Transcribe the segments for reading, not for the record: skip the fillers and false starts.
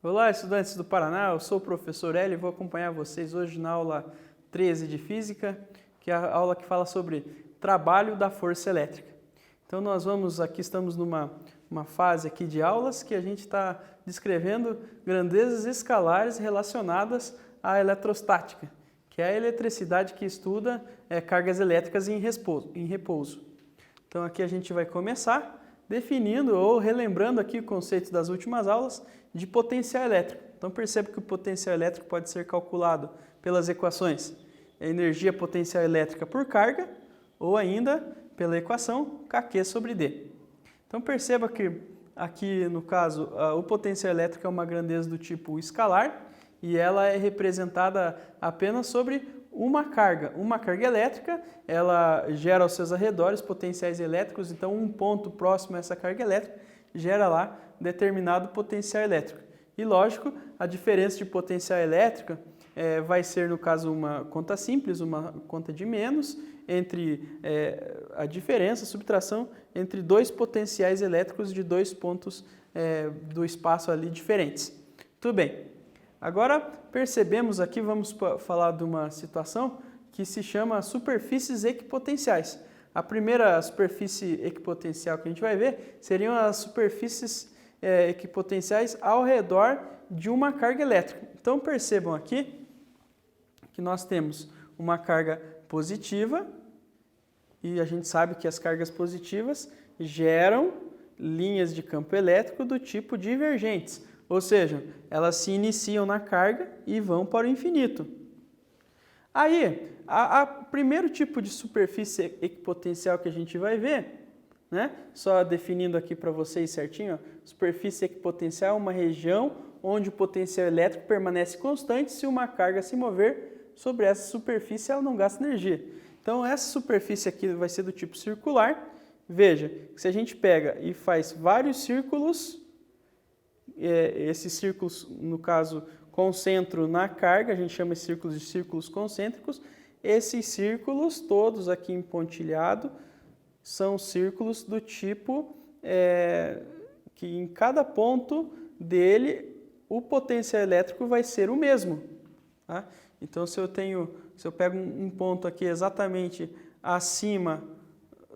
Olá, estudantes do Paraná, eu sou o professor Hélio e vou acompanhar vocês hoje na aula 13 de Física, que é a aula que fala sobre trabalho da força elétrica. Então estamos numa fase aqui de aulas que a gente está descrevendo grandezas escalares relacionadas à eletrostática, que é a eletricidade que estuda cargas elétricas em repouso. Então aqui a gente vai começar definindo ou relembrando aqui o conceito das últimas aulas de potencial elétrico. Então perceba que o potencial elétrico pode ser calculado pelas equações energia potencial elétrica por carga ou ainda pela equação Kq sobre D. Então perceba que aqui no caso o potencial elétrico é uma grandeza do tipo escalar e ela é representada apenas sobre uma carga. Uma carga elétrica, ela gera aos seus arredores potenciais elétricos, então um ponto próximo a essa carga elétrica gera lá determinado potencial elétrico. E lógico, a diferença de potencial elétrica vai ser, no caso, uma conta simples, uma conta de menos, entre a diferença, a subtração entre dois potenciais elétricos de dois pontos do espaço ali diferentes. Tudo bem. Agora percebemos aqui, vamos falar de uma situação que se chama superfícies equipotenciais. A primeira superfície equipotencial que a gente vai ver seriam as superfícies equipotenciais ao redor de uma carga elétrica. Então percebam aqui que nós temos uma carga positiva e a gente sabe que as cargas positivas geram linhas de campo elétrico do tipo divergentes. Ou seja, elas se iniciam na carga e vão para o infinito. Aí, o primeiro tipo de superfície equipotencial que a gente vai ver, né? Só definindo aqui para vocês certinho, superfície equipotencial é uma região onde o potencial elétrico permanece constante se uma carga se mover sobre essa superfície, ela não gasta energia. Então, essa superfície aqui vai ser do tipo circular. Veja, se a gente pega e faz vários círculos, esses círculos, no caso, concentram na carga, a gente chama esses círculos de círculos concêntricos. Esses círculos, todos aqui em pontilhado, são círculos do tipo que em cada ponto dele o potencial elétrico vai ser o mesmo. Tá? Então, se eu pego um ponto aqui exatamente acima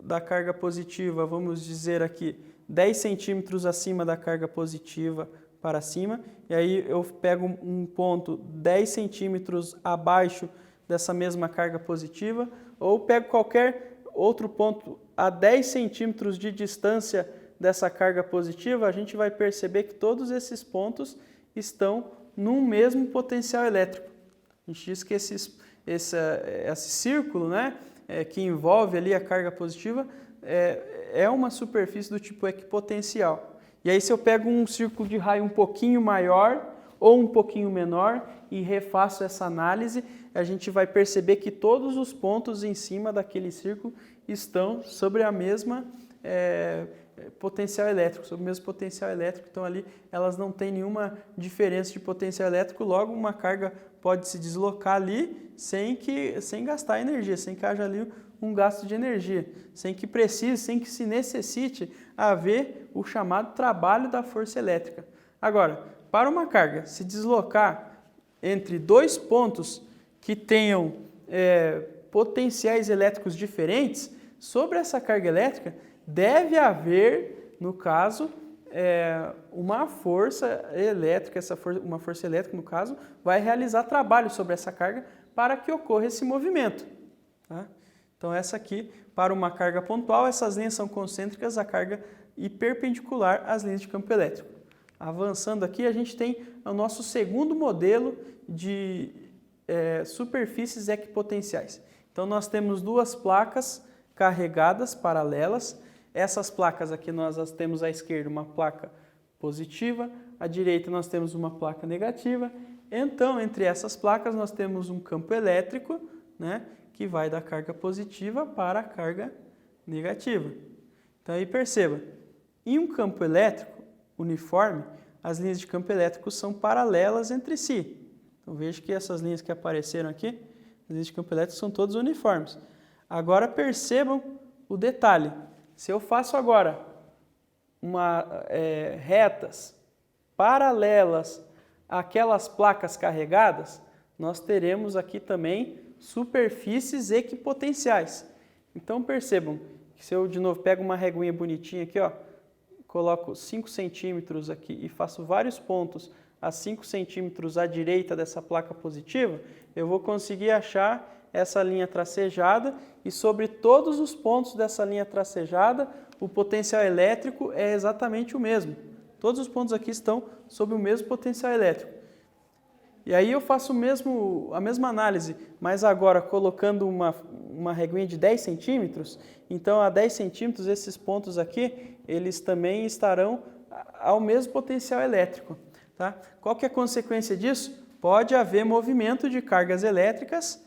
da carga positiva, vamos dizer aqui, 10 centímetros acima da carga positiva para cima, e aí eu pego um ponto 10 centímetros abaixo dessa mesma carga positiva, ou pego qualquer outro ponto a 10 centímetros de distância dessa carga positiva, a gente vai perceber que todos esses pontos estão num mesmo potencial elétrico. A gente diz que esse círculo, né, que envolve ali a carga positiva, é uma superfície do tipo equipotencial. E aí se eu pego um círculo de raio um pouquinho maior ou um pouquinho menor e refaço essa análise, a gente vai perceber que todos os pontos em cima daquele círculo estão sobre a mesma potencial elétrico, sobre o mesmo potencial elétrico. Então ali elas não têm nenhuma diferença de potencial elétrico, logo uma carga pode se deslocar ali sem gastar energia, sem que haja ali um gasto de energia, sem que precise, sem que se necessite haver o chamado trabalho da força elétrica. Agora, para uma carga se deslocar entre dois pontos que tenham potenciais elétricos diferentes, sobre essa carga elétrica deve haver, no caso, uma força elétrica, uma força elétrica, no caso, vai realizar trabalho sobre essa carga para que ocorra esse movimento. Tá? Então, essa aqui, para uma carga pontual, essas linhas são concêntricas à carga e perpendicular às linhas de campo elétrico. Avançando aqui, a gente tem o nosso segundo modelo de superfícies equipotenciais. Então, nós temos duas placas carregadas paralelas. Essas placas aqui nós temos à esquerda uma placa positiva, à direita nós temos uma placa negativa. Então, entre essas placas nós temos um campo elétrico, né, que vai da carga positiva para a carga negativa. Então, aí perceba, em um campo elétrico uniforme, as linhas de campo elétrico são paralelas entre si. Então, veja que essas linhas que apareceram aqui, as linhas de campo elétrico são todas uniformes. Agora percebam o detalhe. Se eu faço agora retas paralelas àquelas placas carregadas, nós teremos aqui também superfícies equipotenciais. Então percebam que se eu de novo pego uma reguinha bonitinha aqui, ó, coloco 5 centímetros aqui e faço vários pontos a 5 centímetros à direita dessa placa positiva, eu vou conseguir achar essa linha tracejada e sobre todos os pontos dessa linha tracejada, o potencial elétrico é exatamente o mesmo. Todos os pontos aqui estão sob o mesmo potencial elétrico. E aí eu faço a mesma análise, mas agora colocando uma reguinha de 10 centímetros, então a 10 centímetros esses pontos aqui, eles também estarão ao mesmo potencial elétrico. Tá? Qual que é a consequência disso? Pode haver movimento de cargas elétricas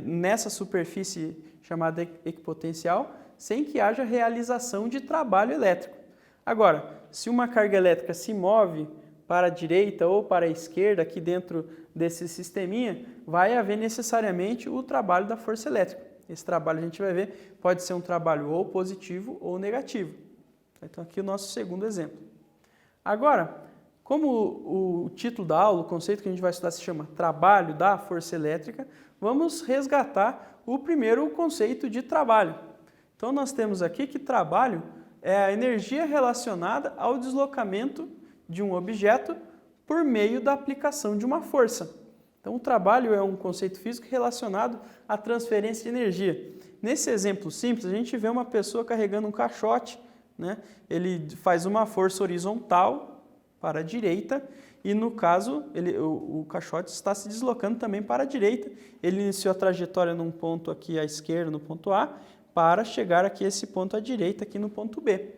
nessa superfície chamada equipotencial, sem que haja realização de trabalho elétrico. Agora, se uma carga elétrica se move para a direita ou para a esquerda aqui dentro desse sisteminha, vai haver necessariamente o trabalho da força elétrica. Esse trabalho a gente vai ver, pode ser um trabalho ou positivo ou negativo. Então aqui o nosso segundo exemplo. Agora, como o título da aula, o conceito que a gente vai estudar se chama trabalho da força elétrica, vamos resgatar o primeiro conceito de trabalho. Então nós temos aqui que trabalho é a energia relacionada ao deslocamento de um objeto por meio da aplicação de uma força. Então o trabalho é um conceito físico relacionado à transferência de energia. Nesse exemplo simples, a gente vê uma pessoa carregando um caixote, né? Ele faz uma força horizontal para a direita e, no caso, o caixote está se deslocando também para a direita. Ele iniciou a trajetória num ponto aqui à esquerda, no ponto A, para chegar aqui a esse ponto à direita, aqui no ponto B.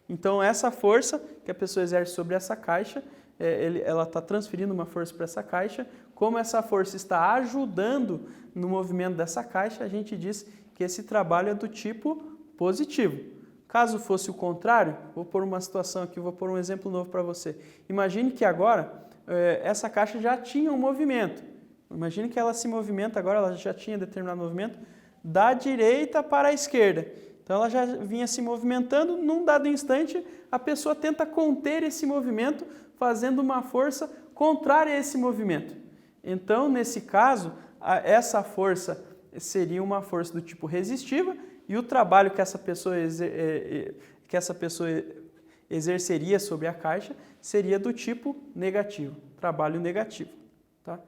Então, essa força que a pessoa exerce sobre essa caixa, ela está transferindo uma força para essa caixa. Como essa força está ajudando no movimento dessa caixa, a gente diz que esse trabalho é do tipo positivo. Caso fosse o contrário, vou pôr uma situação aqui, vou pôr um exemplo novo para você. Imagine que agora essa caixa já tinha um movimento. Imagine que ela se movimenta agora, ela já tinha determinado movimento da direita para a esquerda. Então ela já vinha se movimentando, num dado instante a pessoa tenta conter esse movimento fazendo uma força contrária a esse movimento. Então, nesse caso, essa força seria uma força do tipo resistiva e o trabalho que essa pessoa exerceria sobre a caixa seria do tipo negativo, trabalho negativo. Tá?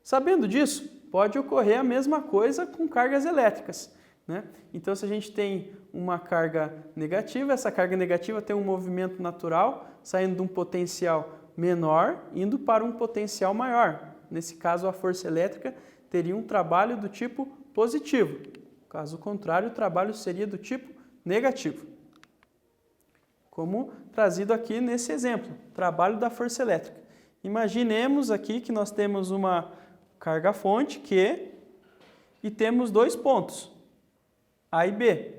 Sabendo disso, pode ocorrer a mesma coisa com cargas elétricas. Né? Então, se a gente tem uma carga negativa, essa carga negativa tem um movimento natural, saindo de um potencial menor, indo para um potencial maior. Nesse caso, a força elétrica teria um trabalho do tipo positivo. Caso contrário, o trabalho seria do tipo negativo. Como trazido aqui nesse exemplo, trabalho da força elétrica. Imaginemos aqui que nós temos uma carga fonte Q e temos dois pontos, A e B.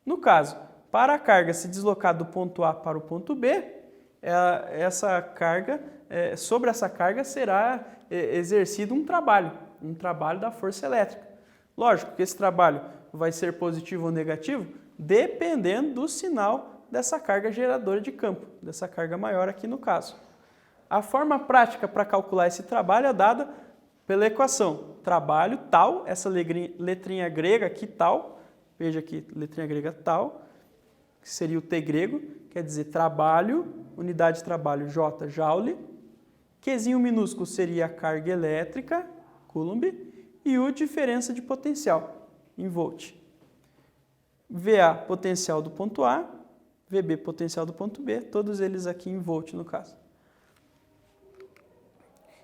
No caso, para a carga se deslocar do ponto A para o ponto B, sobre essa carga será exercido um trabalho da força elétrica. Lógico que esse trabalho vai ser positivo ou negativo, dependendo do sinal dessa carga geradora de campo, dessa carga maior aqui no caso. A forma prática para calcular esse trabalho é dada pela equação trabalho tal, essa letrinha grega aqui tal, veja aqui, letrinha grega tal, que seria o T grego, quer dizer trabalho, unidade de trabalho J, Joule, Qzinho minúsculo seria a carga elétrica, Coulomb, e U, diferença de potencial, em volt. VA, potencial do ponto A, VB, potencial do ponto B, todos eles aqui em volt no caso.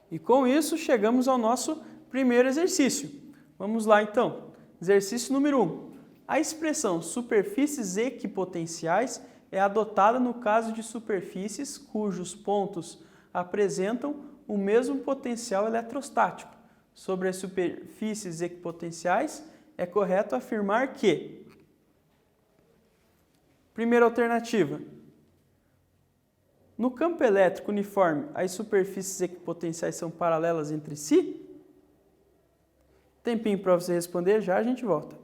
E com isso chegamos ao nosso primeiro exercício. Vamos lá então. Exercício número 1. A expressão superfícies equipotenciais é adotada no caso de superfícies cujos pontos apresentam o mesmo potencial eletrostático. Sobre as superfícies equipotenciais, é correto afirmar que: primeira alternativa, no campo elétrico uniforme, as superfícies equipotenciais são paralelas entre si? Tempinho para você responder, já a gente volta.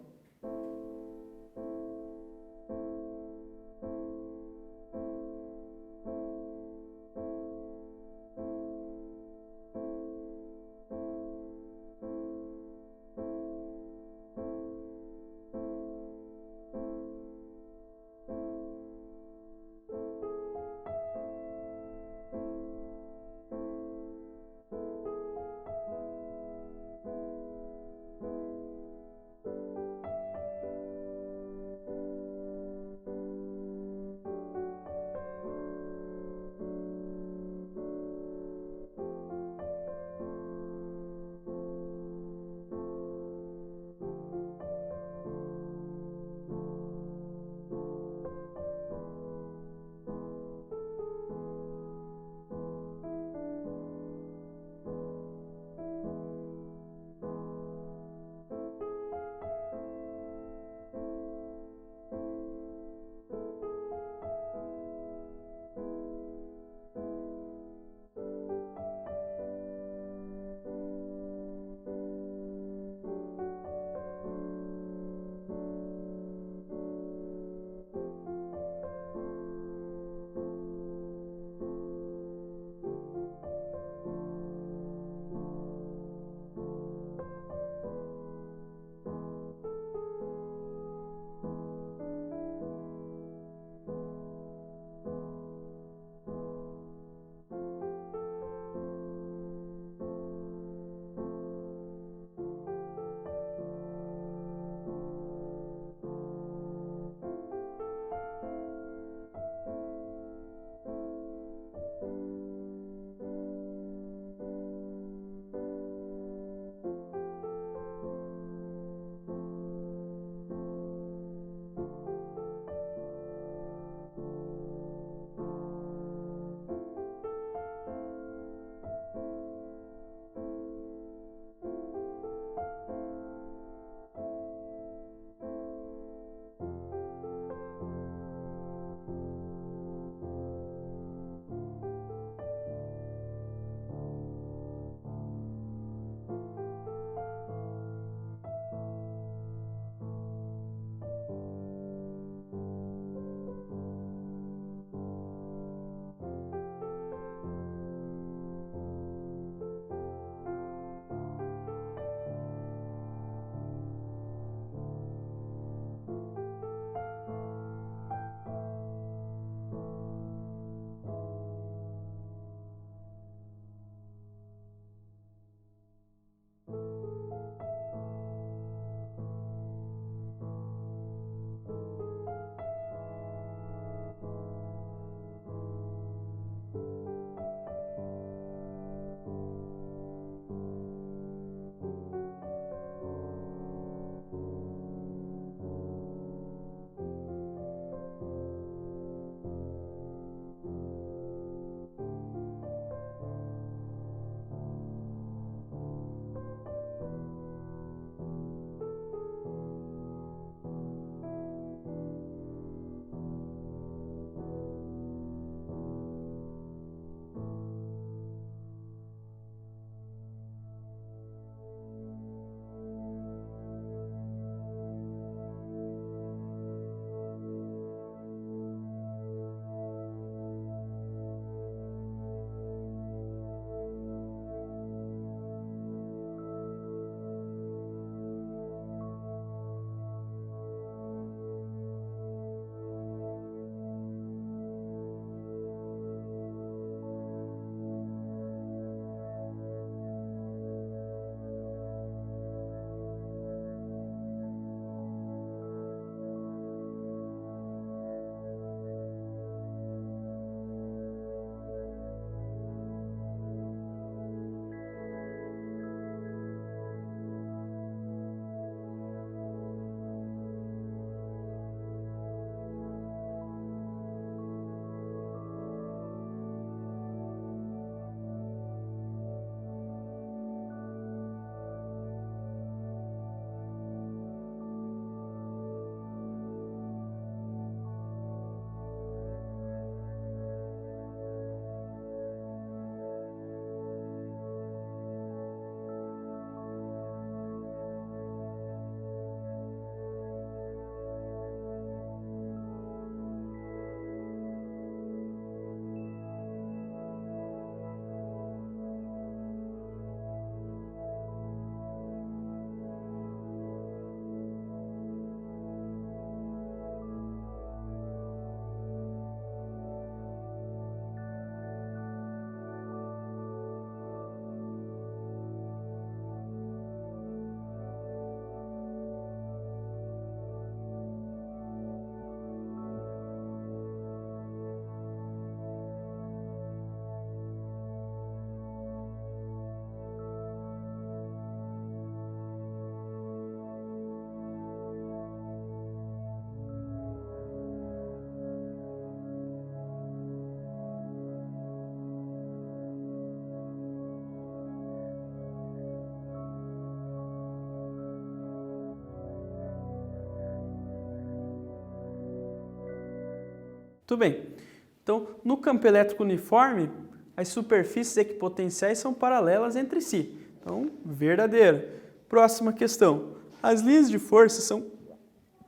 Tudo bem. Então, no campo elétrico uniforme, as superfícies equipotenciais são paralelas entre si. Então, verdadeiro. Próxima questão. As linhas de força são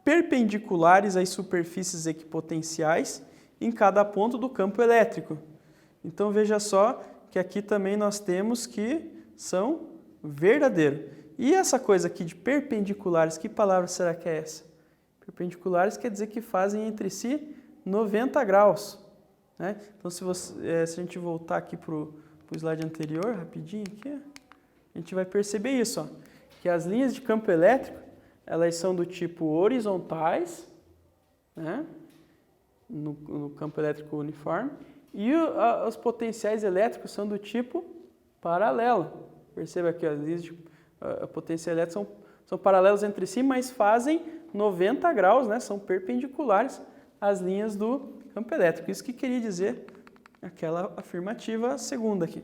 perpendiculares às superfícies equipotenciais em cada ponto do campo elétrico. Então, veja só que aqui também nós temos que são verdadeiro. E essa coisa aqui de perpendiculares, que palavra será que é essa? Perpendiculares quer dizer que fazem entre si 90 graus. Né? Então, se a gente voltar aqui para o slide anterior, rapidinho aqui, a gente vai perceber isso, ó, que as linhas de campo elétrico, elas são do tipo horizontais, né? no campo elétrico uniforme, e os potenciais elétricos são do tipo paralelo. Perceba que as linhas de potência elétrica são paralelas entre si, mas fazem 90 graus, né? São perpendiculares às linhas do campo elétrico. Isso que queria dizer aquela afirmativa segunda aqui.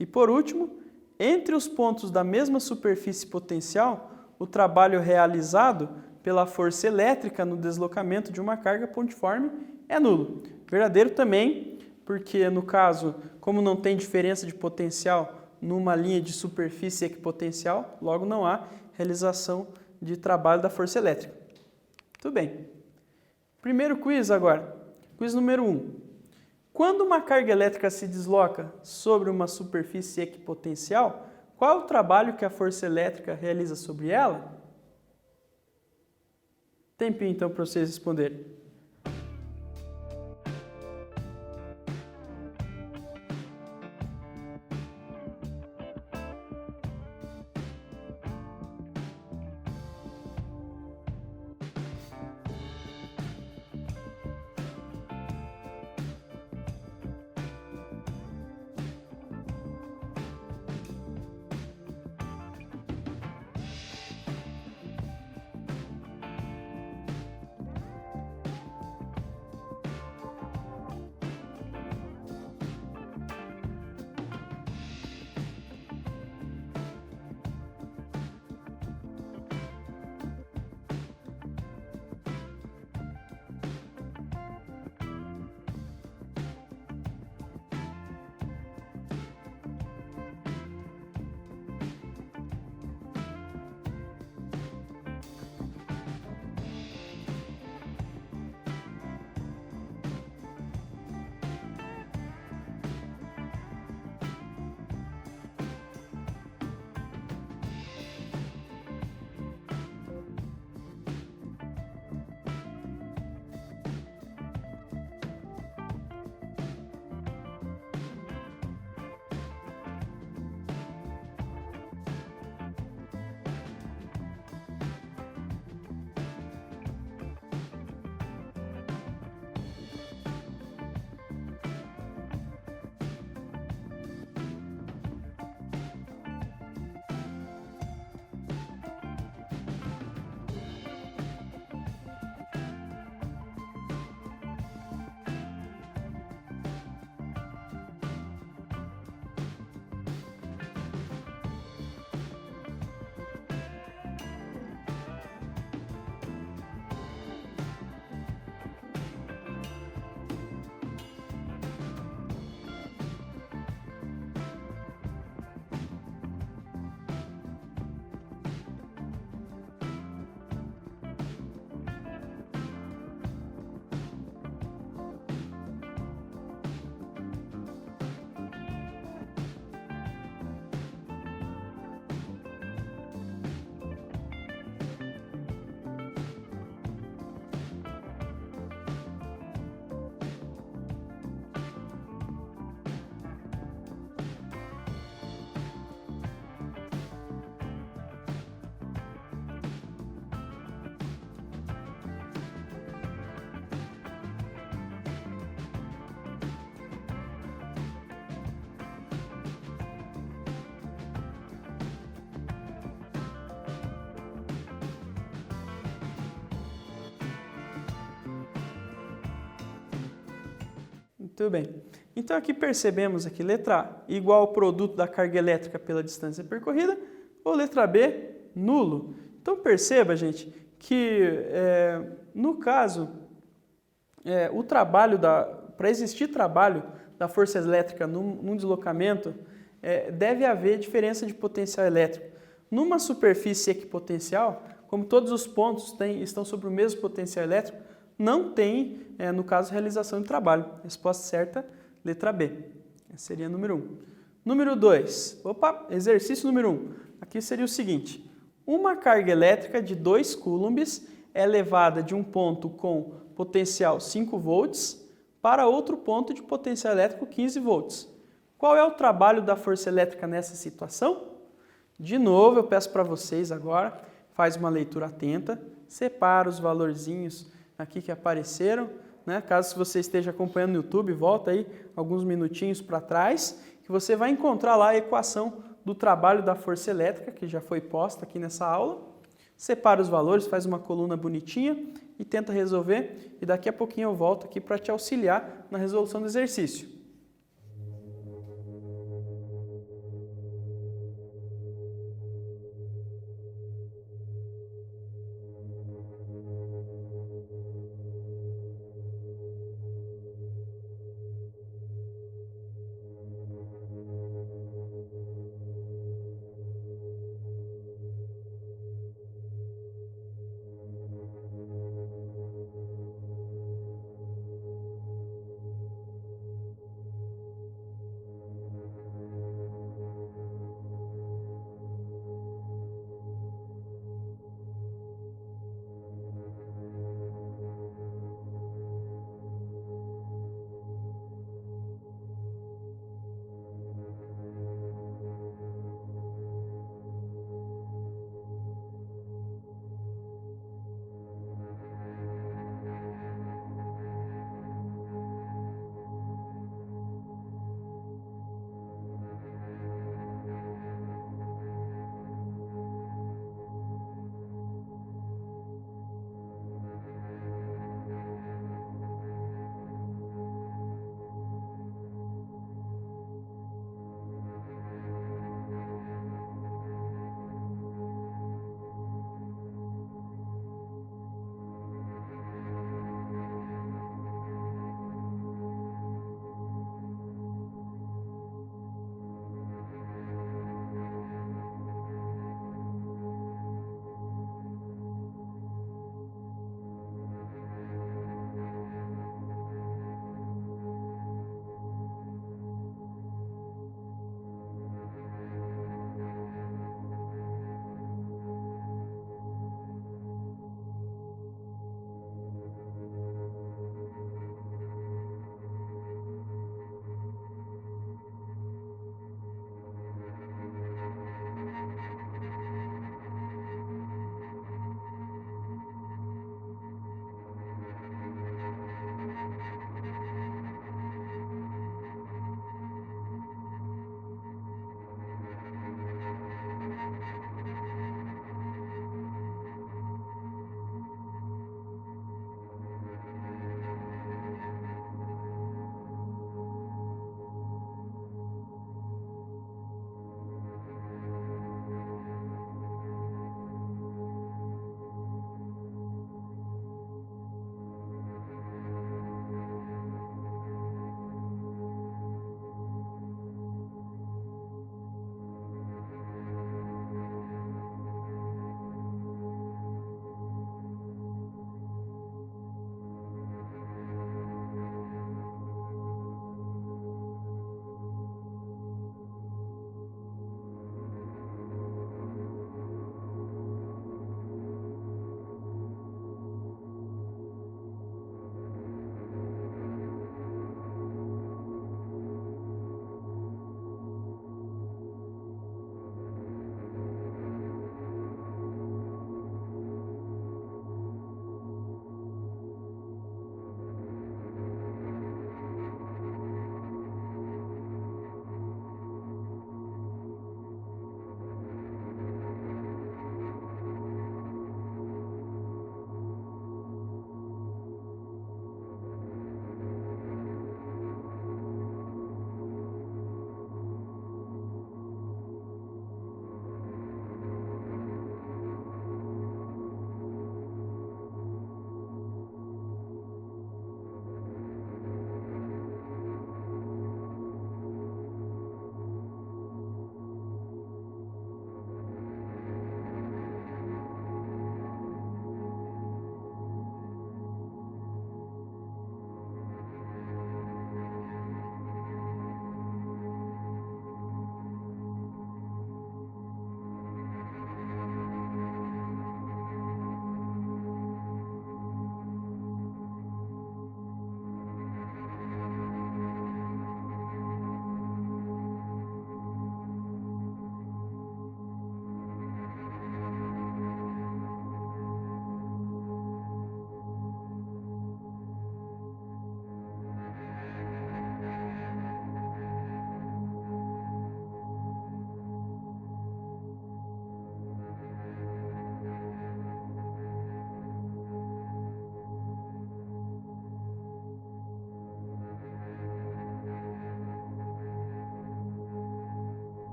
E por último, entre os pontos da mesma superfície potencial, o trabalho realizado pela força elétrica no deslocamento de uma carga pontiforme é nulo. Verdadeiro também, porque no caso, como não tem diferença de potencial numa linha de superfície equipotencial, logo não há realização de trabalho da força elétrica. Tudo bem. Primeiro quiz agora. Quiz número 1. Quando uma carga elétrica se desloca sobre uma superfície equipotencial, qual é o trabalho que a força elétrica realiza sobre ela? Tempinho então para vocês responderem. Muito bem. Então aqui percebemos aqui, letra A, igual ao produto da carga elétrica pela distância percorrida, ou letra B, nulo. Então perceba, gente, que no caso o trabalho para existir trabalho da força elétrica num deslocamento, deve haver diferença de potencial elétrico. Numa superfície equipotencial, como todos os pontos estão sobre o mesmo potencial elétrico, não tem, no caso, realização de trabalho. Resposta certa, letra B. Esse seria número 1. Número 2. Exercício número 1. Aqui seria o seguinte. Uma carga elétrica de 2 coulombs é levada de um ponto com potencial 5 volts para outro ponto de potencial elétrico 15 volts. Qual é o trabalho da força elétrica nessa situação? De novo, eu peço para vocês agora, faz uma leitura atenta, separa os valorzinhos aqui que apareceram, né? Caso você esteja acompanhando no YouTube, volta aí alguns minutinhos para trás, que você vai encontrar lá a equação do trabalho da força elétrica, que já foi posta aqui nessa aula. Separa os valores, faz uma coluna bonitinha e tenta resolver, e daqui a pouquinho eu volto aqui para te auxiliar na resolução do exercício.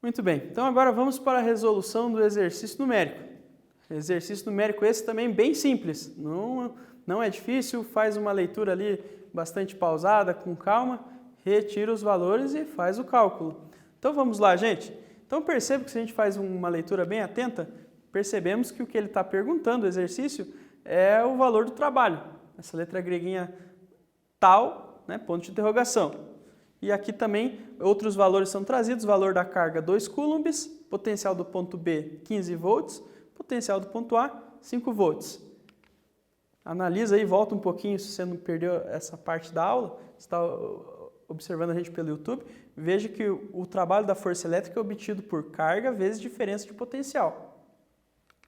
Muito bem, então agora vamos para a resolução do exercício numérico. Exercício numérico esse também bem simples, não é difícil, faz uma leitura ali bastante pausada, com calma, retira os valores e faz o cálculo. Então vamos lá, gente. Então perceba que se a gente faz uma leitura bem atenta, percebemos que o que ele está perguntando, o exercício, é o valor do trabalho. Essa letra greguinha tal, né, ponto de interrogação. E aqui também outros valores são trazidos, valor da carga 2 coulombs, potencial do ponto B 15 volts, potencial do ponto A 5 volts. Analisa aí, volta um pouquinho se você não perdeu essa parte da aula, está observando a gente pelo YouTube, veja que o trabalho da força elétrica é obtido por carga vezes diferença de potencial.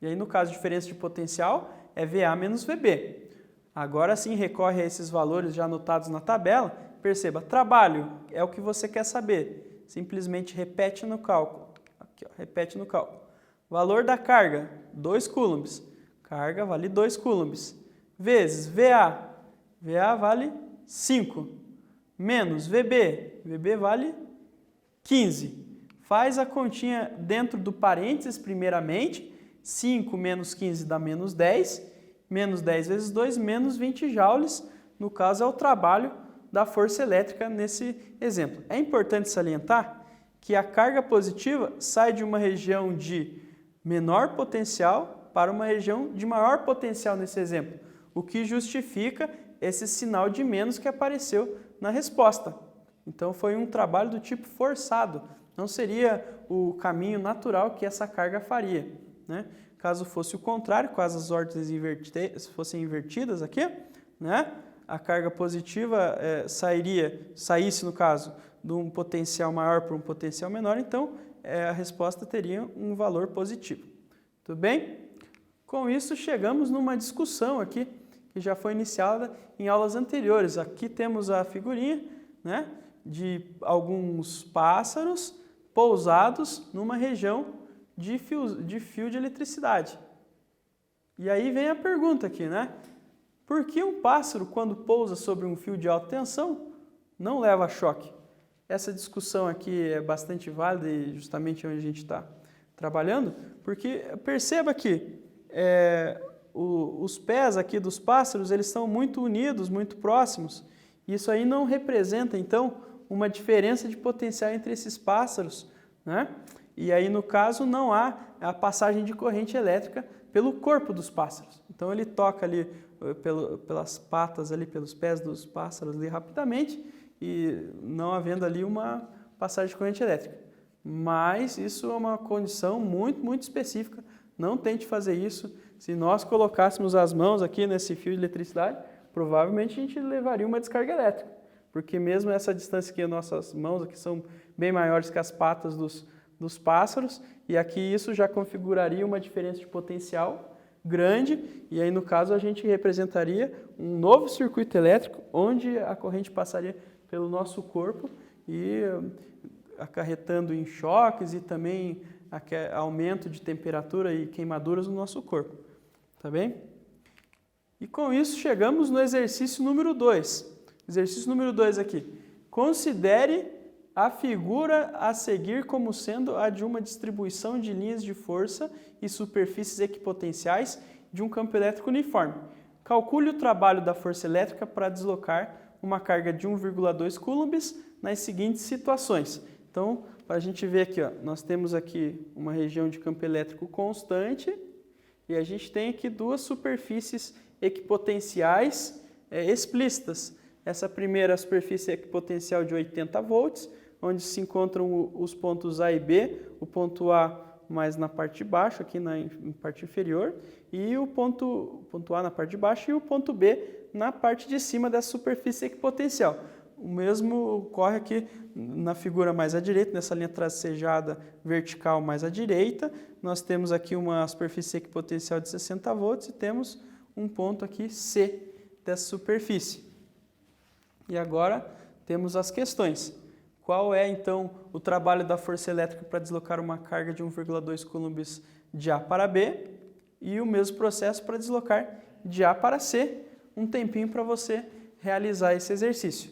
E aí no caso de diferença de potencial é VA menos VB. Agora sim recorre a esses valores já anotados na tabela. Perceba, trabalho é o que você quer saber. Simplesmente repete no cálculo. Aqui, ó, repete no cálculo. Valor da carga, 2 coulombs. Carga vale 2 coulombs. Vezes VA. VA vale 5. Menos VB. VB vale 15. Faz a continha dentro do parênteses primeiramente. 5 menos 15 dá menos 10. Menos 10 vezes 2, menos 20 joules. No caso é o trabalho da força elétrica nesse exemplo. É importante salientar que a carga positiva sai de uma região de menor potencial para uma região de maior potencial nesse exemplo, o que justifica esse sinal de menos que apareceu na resposta. Então foi um trabalho do tipo forçado, não seria o caminho natural que essa carga faria, né? Caso fosse o contrário, caso as ordens fossem invertidas aqui, né? A carga positiva saísse, no caso, de um potencial maior para um potencial menor, então a resposta teria um valor positivo. Tudo bem? Com isso, chegamos numa discussão aqui, que já foi iniciada em aulas anteriores. Aqui temos a figurinha, né, de alguns pássaros pousados numa região de fio de eletricidade. E aí vem a pergunta aqui, né? Por que um pássaro, quando pousa sobre um fio de alta tensão, não leva choque? Essa discussão aqui é bastante válida e justamente onde a gente está trabalhando, porque perceba que os pés aqui dos pássaros, eles estão muito unidos, muito próximos. Isso aí não representa, então, uma diferença de potencial entre esses pássaros, né? E aí, no caso, não há a passagem de corrente elétrica pelo corpo dos pássaros. Então, ele toca ali pelas patas, ali, pelos pés dos pássaros ali rapidamente e não havendo ali uma passagem de corrente elétrica. Mas isso é uma condição muito, muito específica. Não tente fazer isso. Se nós colocássemos as mãos aqui nesse fio de eletricidade, provavelmente a gente levaria uma descarga elétrica. Porque mesmo essa distância aqui, as nossas mãos aqui são bem maiores que as patas dos pássaros, e aqui isso já configuraria uma diferença de potencial grande, e aí no caso a gente representaria um novo circuito elétrico, onde a corrente passaria pelo nosso corpo e acarretando em choques e também aumento de temperatura e queimaduras no nosso corpo, tá bem? E com isso chegamos no exercício número 2. Exercício número 2 aqui. Considere a figura a seguir como sendo a de uma distribuição de linhas de força e superfícies equipotenciais de um campo elétrico uniforme. Calcule o trabalho da força elétrica para deslocar uma carga de 1,2 coulombs nas seguintes situações. Então, para a gente ver aqui, ó, nós temos aqui uma região de campo elétrico constante e a gente tem aqui duas superfícies equipotenciais explícitas. Essa primeira superfície equipotencial de 80 volts, onde se encontram os pontos A e B, o ponto A mais na parte de baixo, aqui na parte inferior, e o ponto A na parte de baixo e o ponto B na parte de cima dessa superfície equipotencial. O mesmo ocorre aqui na figura mais à direita, nessa linha tracejada vertical mais à direita. Nós temos aqui uma superfície equipotencial de 60 volts e temos um ponto aqui C dessa superfície. E agora temos as questões. Qual é, então, o trabalho da força elétrica para deslocar uma carga de 1,2 coulombs de A para B e o mesmo processo para deslocar de A para C, um tempinho para você realizar esse exercício.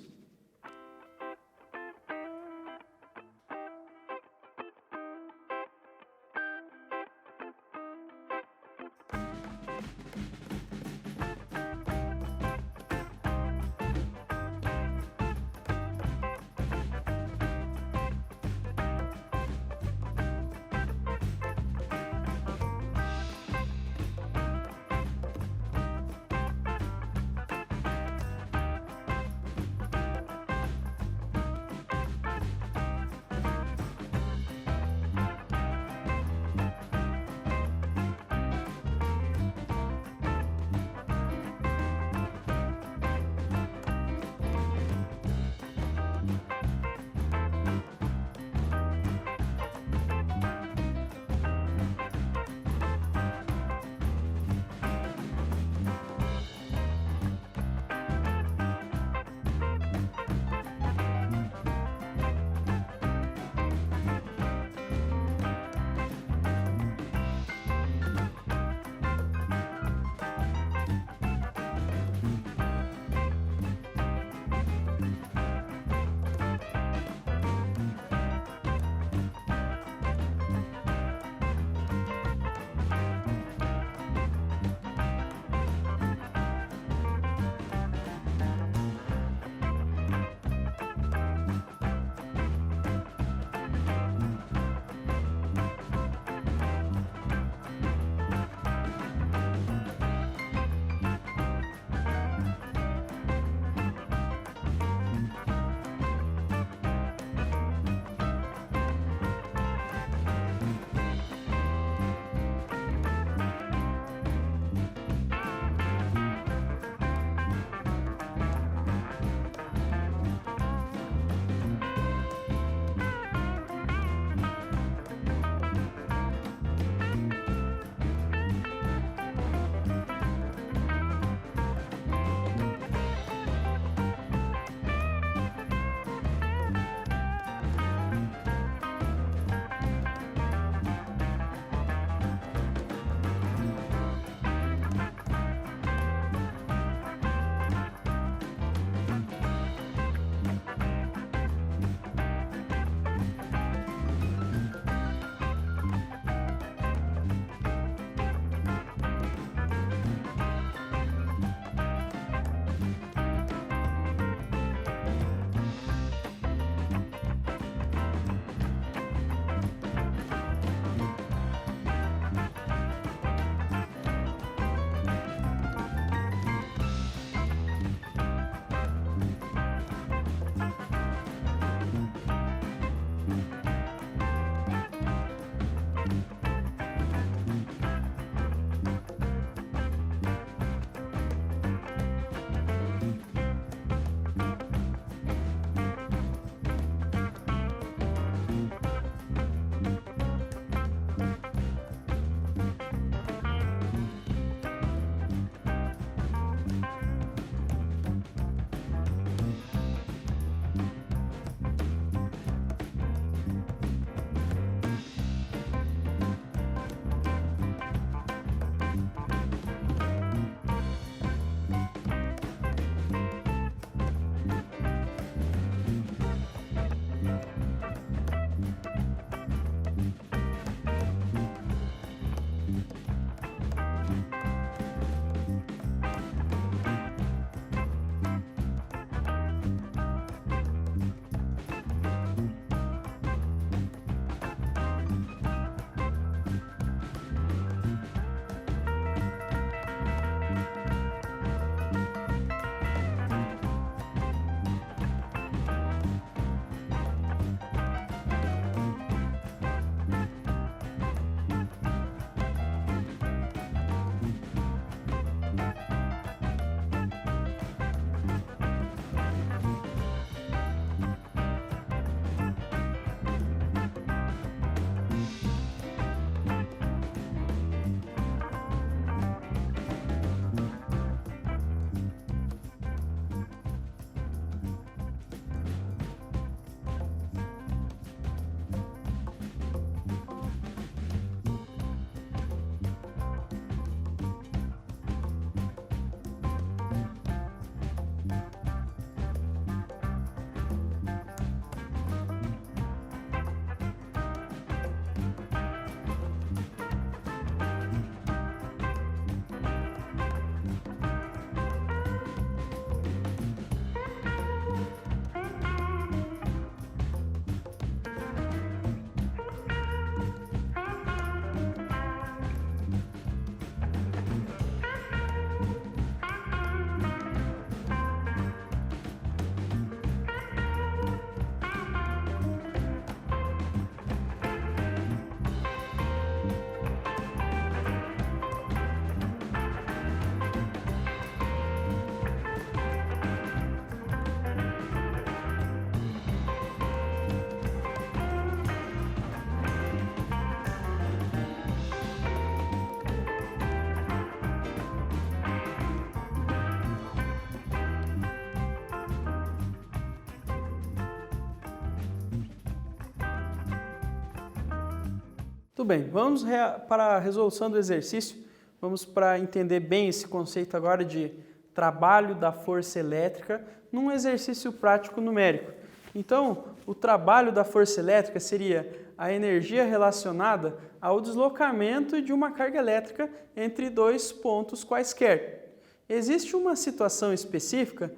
Tudo bem, vamos para a resolução do exercício, vamos para entender bem esse conceito agora de trabalho da força elétrica num exercício prático numérico. Então, o trabalho da força elétrica seria a energia relacionada ao deslocamento de uma carga elétrica entre dois pontos quaisquer. Existe uma situação específica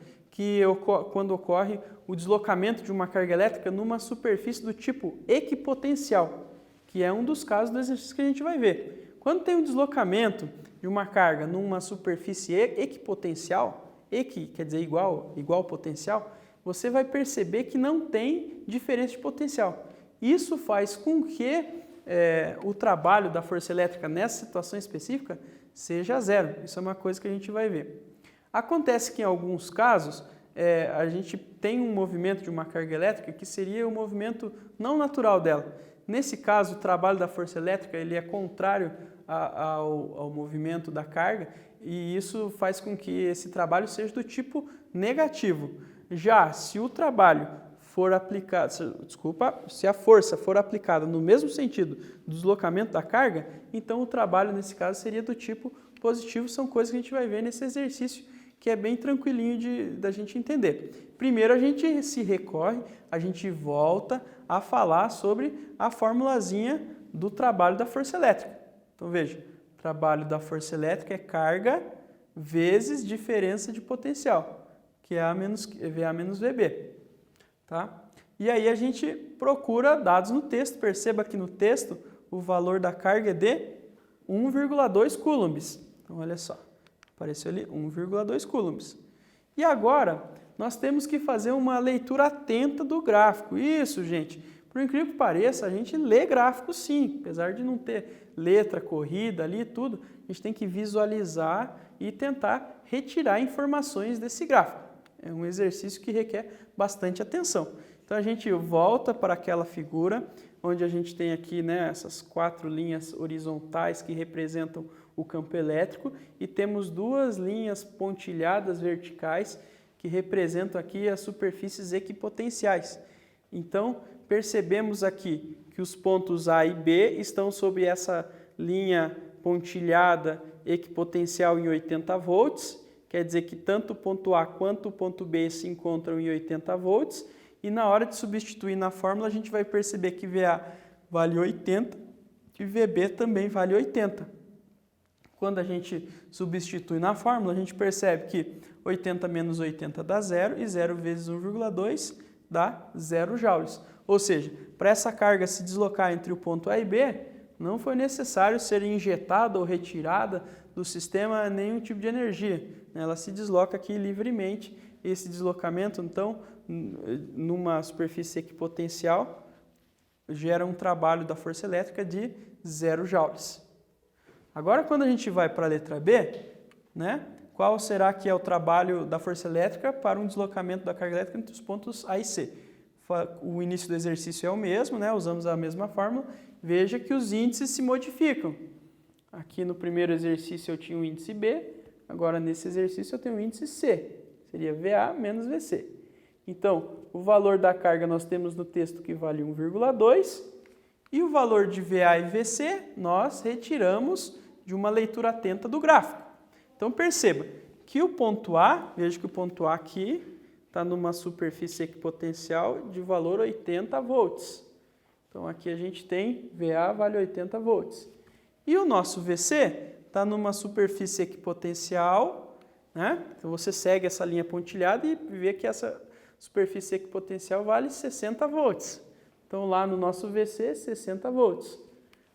quando ocorre o deslocamento de uma carga elétrica numa superfície do tipo equipotencial, que é um dos casos do exercício que a gente vai ver. Quando tem um deslocamento de uma carga numa superfície equipotencial, equi quer dizer igual potencial, você vai perceber que não tem diferença de potencial. Isso faz com que o trabalho da força elétrica nessa situação específica seja zero. Isso é uma coisa que a gente vai ver. Acontece que em alguns casos a gente tem um movimento de uma carga elétrica que seria o movimento não natural dela. Nesse caso, o trabalho da força elétrica ele é contrário ao movimento da carga e isso faz com que esse trabalho seja do tipo negativo. Já se o trabalho for aplicado, se a força for aplicada no mesmo sentido do deslocamento da carga, então o trabalho nesse caso seria do tipo positivo. São coisas que a gente vai ver nesse exercício que é bem tranquilinho da gente entender. Primeiro a gente se recorre, a gente volta a falar sobre a formulazinha do trabalho da força elétrica. Então veja, o trabalho da força elétrica é carga vezes diferença de potencial, que é VA menos VB. Tá? E aí a gente procura dados no texto. Perceba que no texto o valor da carga é de 1,2 coulombs. Então olha só, apareceu ali 1,2 coulombs. E agora nós temos que fazer uma leitura atenta do gráfico. Isso, gente, por incrível que pareça, a gente lê gráfico sim, apesar de não ter letra corrida ali e tudo, a gente tem que visualizar e tentar retirar informações desse gráfico. É um exercício que requer bastante atenção. Então a gente volta para aquela figura onde a gente tem aqui, né, essas 4 linhas horizontais que representam o campo elétrico e temos 2 linhas pontilhadas verticais que representam aqui as superfícies equipotenciais. Então percebemos aqui que os pontos A e B estão sob essa linha pontilhada equipotencial em 80 volts. Quer dizer que tanto o ponto A quanto o ponto B se encontram em 80 volts. E na hora de substituir na fórmula, a gente vai perceber que VA vale 80 e VB também vale 80. Quando a gente substitui na fórmula, a gente percebe que 80 menos 80 dá 0 e 0 vezes 1,2 dá 0 joules. Ou seja, para essa carga se deslocar entre o ponto A e B, não foi necessário ser injetada ou retirada do sistema nenhum tipo de energia. Ela se desloca aqui livremente. Esse deslocamento, então, numa superfície equipotencial, gera um trabalho da força elétrica de 0 joules. Agora, quando a gente vai para a letra B, né, qual será que é o trabalho da força elétrica para um deslocamento da carga elétrica entre os pontos A e C? O início do exercício é o mesmo, né, usamos a mesma fórmula. Veja que os índices se modificam. Aqui no primeiro exercício eu tinha o índice B, agora nesse exercício eu tenho o índice C. Seria VA menos VC. Então, o valor da carga nós temos no texto que vale 1,2 e o valor de VA e VC nós retiramos de uma leitura atenta do gráfico. Então, perceba que o ponto A, veja que o ponto A aqui está numa superfície equipotencial de valor 80 volts. Então, aqui a gente tem VA vale 80 volts. E o nosso VC está numa superfície equipotencial, né? Então você segue essa linha pontilhada e vê que essa superfície equipotencial vale 60 volts. Então lá no nosso VC, 60 volts.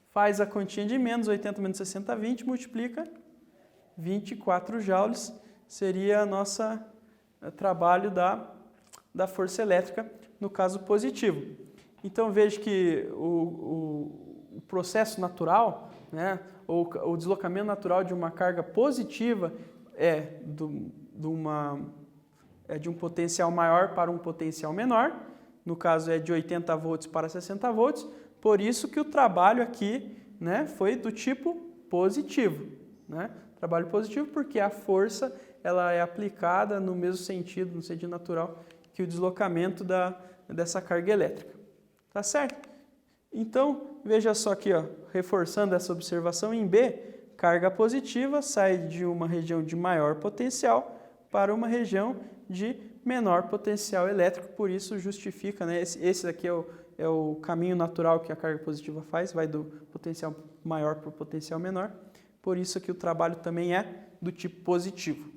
Faz a continha de menos 80 menos 60, 20, multiplica 24 joules, seria o nosso trabalho da força elétrica no caso positivo. Então veja que o processo natural, né, ou o deslocamento natural de uma carga positiva é de um potencial maior para um potencial menor, no caso é de 80 volts para 60 volts, por isso que o trabalho aqui, né, foi do tipo positivo. Né? Trabalho positivo porque a força ela é aplicada no mesmo sentido, no sentido natural, que o deslocamento dessa carga elétrica. Tá certo? Então, veja só aqui, ó, reforçando essa observação em B, carga positiva sai de uma região de maior potencial para uma região de menor potencial elétrico, por isso justifica, né, esse daqui é o caminho natural que a carga positiva faz, vai do potencial maior para o potencial menor, por isso que o trabalho também é do tipo positivo.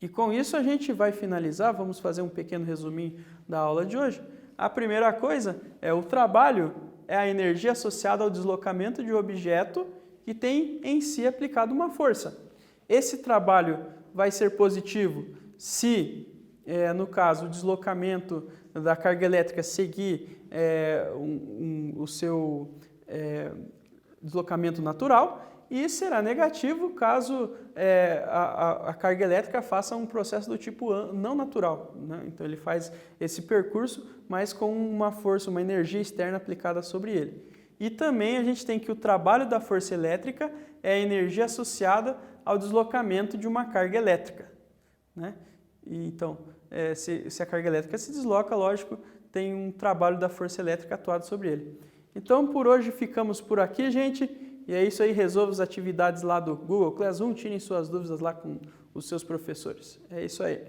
E com isso a gente vai finalizar, vamos fazer um pequeno resuminho da aula de hoje. A primeira coisa é o trabalho, é a energia associada ao deslocamento de um objeto que tem em si aplicado uma força. Esse trabalho vai ser positivo se, no caso, o deslocamento da carga elétrica seguir o seu deslocamento natural, e será negativo caso a carga elétrica faça um processo do tipo não natural, né? Então ele faz esse percurso, mas com uma força, uma energia externa aplicada sobre ele. E também a gente tem que o trabalho da força elétrica é a energia associada ao deslocamento de uma carga elétrica, né? E, então, se a carga elétrica se desloca, lógico, tem um trabalho da força elétrica atuado sobre ele. Então, por hoje ficamos por aqui, gente. E é isso aí, resolva as atividades lá do Google Classroom, tirem suas dúvidas lá com os seus professores. É isso aí.